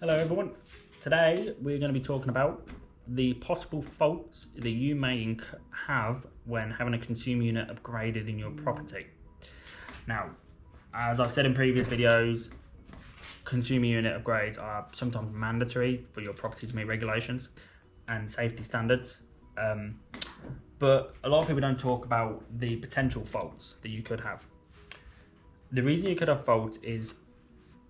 Hello everyone. Today we're going to be talking about the possible faults that you may have when having a consumer unit upgraded in your property. Now, as I've said in previous videos, consumer unit upgrades are sometimes mandatory for your property to meet regulations and safety standards. But a lot of people don't talk about the potential faults that you could have. The reason you could have faults is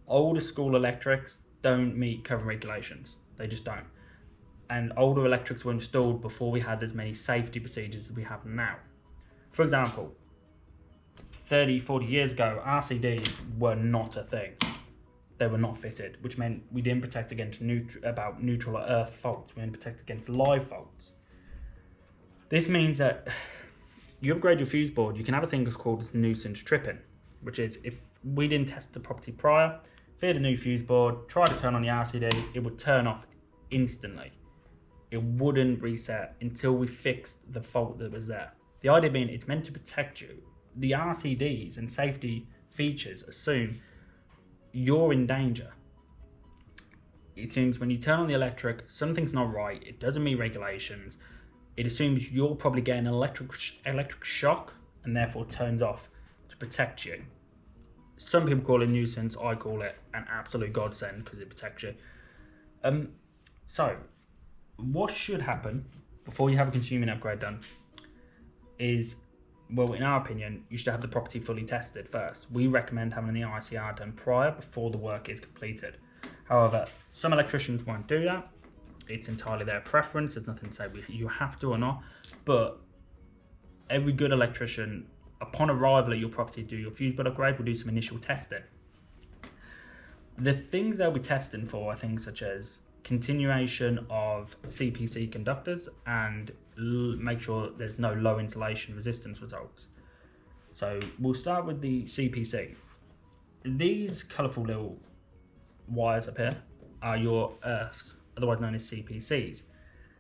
older school electrics don't meet current regulations. They just don't. And older electrics were installed before we had as many safety procedures as we have now. For example, 30, 40 years ago, RCDs were not a thing. They were not fitted, which meant we didn't protect against neutral earth faults. We didn't protect against live faults. This means that you upgrade your fuse board, you can have a thing that's called nuisance tripping, which is if we didn't test the property prior, fit a new fuse board, try to turn on the RCD, it would turn off instantly. It wouldn't reset until we fixed the fault that was there. The idea being it's meant to protect you. The RCDs and safety features assume you're in danger. It assumes when you turn on the electric, something's not right, it doesn't meet regulations. It assumes you're probably getting an electric shock and therefore turns off to protect you. Some people call it a nuisance, I call it an absolute godsend because it protects you. So, what should happen before you have a consumer upgrade done is, well, in our opinion, you should have the property fully tested first. We recommend having the ICR done prior before the work is completed. However, some electricians won't do that. It's entirely their preference. There's nothing to say you have to or not. But every good electrician, upon arrival at your property to do your fuse board upgrade, will do some initial testing. The things they'll be testing for are things such as continuation of CPC conductors and make sure there's no low insulation resistance results. So we'll start with the CPC. These colourful little wires up here are your earths, otherwise known as CPCs.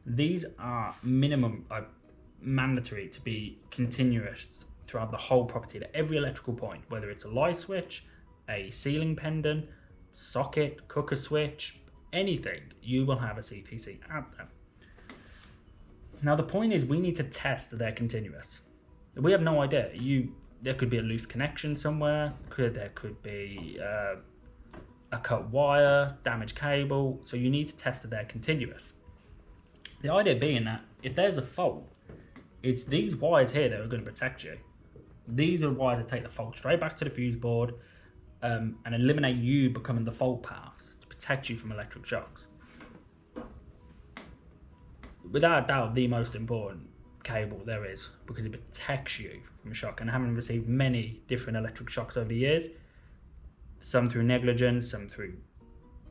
These are mandatory to be continuous throughout the whole property at every electrical point, whether it's a light switch, a ceiling pendant, socket, cooker switch, anything, you will have a CPC at them. Now the point is we need to test that they're continuous. We have no idea. There could be a loose connection somewhere, there could be a cut wire, damaged cable, so you need to test that they're continuous. The idea being that if there's a fault, it's these wires here that are going to protect you. These are wires that take the fault straight back to the fuse board and eliminate you becoming the fault path to protect you from electric shocks. Without a doubt, the most important cable there is because it protects you from a shock. And having received many different electric shocks over the years, some through negligence, some through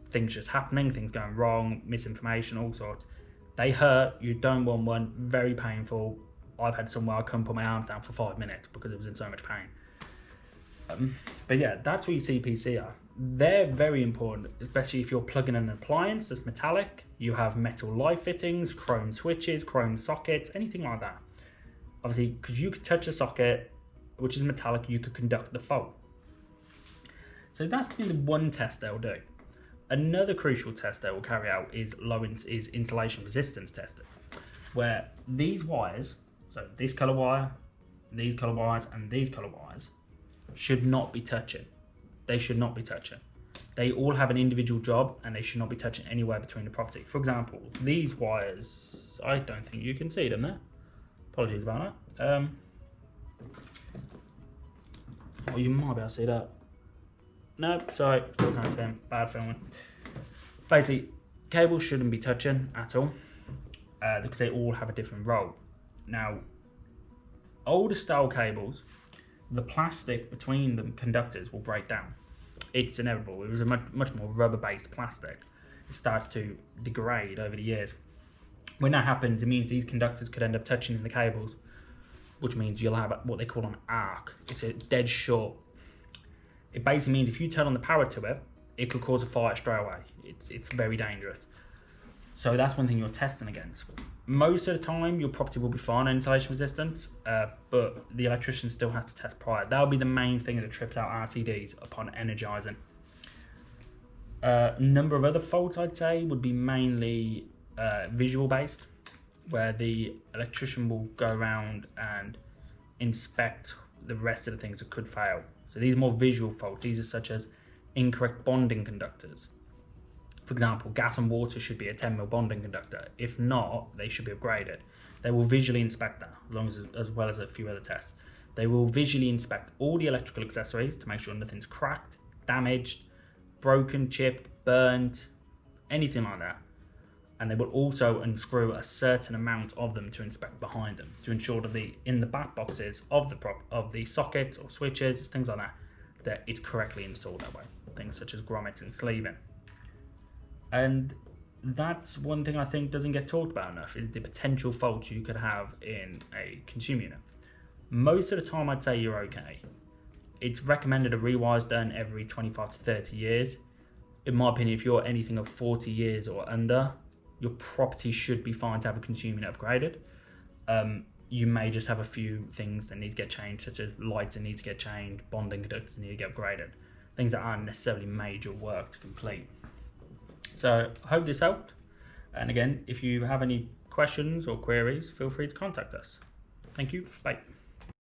things just happening, things going wrong, misinformation, all sorts. They hurt, you don't want one, very painful. I've had some where I couldn't put my arms down for 5 minutes because it was in so much pain. But yeah, that's what your CPC are. They're very important, especially if you're plugging in an appliance that's metallic. You have metal light fittings, chrome switches, chrome sockets, anything like that. Obviously, because you could touch a socket, which is metallic, you could conduct the fault. So that's been the one test they'll do. Another crucial test they will carry out is insulation resistance testing, where these wires, so this colour wire, these colour wires, and these colour wires, should not be touching. They should not be touching. They all have an individual job and they should not be touching anywhere between the property. For example, these wires, I don't think you can see them there. Apologies about that. Well, you might be able to see that. No, sorry, still can't see them. Bad filming. Basically, cables shouldn't be touching at all because they all have a different role. Now, older style cables, the plastic between the conductors will break down. It's inevitable. It was a much more rubber-based plastic. It starts to degrade over the years. When that happens, it means these conductors could end up touching in the cables, which means you'll have what they call an arc. It's a dead short. It basically means if you turn on the power to it, it could cause a fire straight away. It's very dangerous. So that's one thing you're testing against. Most of the time, your property will be fine on insulation resistance, but the electrician still has to test prior. That'll be the main thing that trips out RCDs upon energising. A number of other faults I'd say would be mainly visual based, where the electrician will go around and inspect the rest of the things that could fail. So these are more visual faults. These are such as incorrect bonding conductors. For example, gas and water should be a 10mm bonding conductor. If not, they should be upgraded. They will visually inspect that, as well as a few other tests. They will visually inspect all the electrical accessories to make sure nothing's cracked, damaged, broken, chipped, burnt, anything like that. And they will also unscrew a certain amount of them to inspect behind them to ensure that in the back boxes of the sockets or switches, things like that it's correctly installed that way. Things such as grommets and sleeving. And that's one thing I think doesn't get talked about enough, is the potential faults you could have in a consumer unit. Most of the time I'd say you're okay. It's recommended a rewire's done every 25 to 30 years. In my opinion, if you're anything of 40 years or under, your property should be fine to have a consumer unit upgraded. You may just have a few things that need to get changed, such as lights that need to get changed, bonding conductors that need to get upgraded. Things that aren't necessarily major work to complete. So I hope this helped. And again, if you have any questions or queries, feel free to contact us. Thank you. Bye.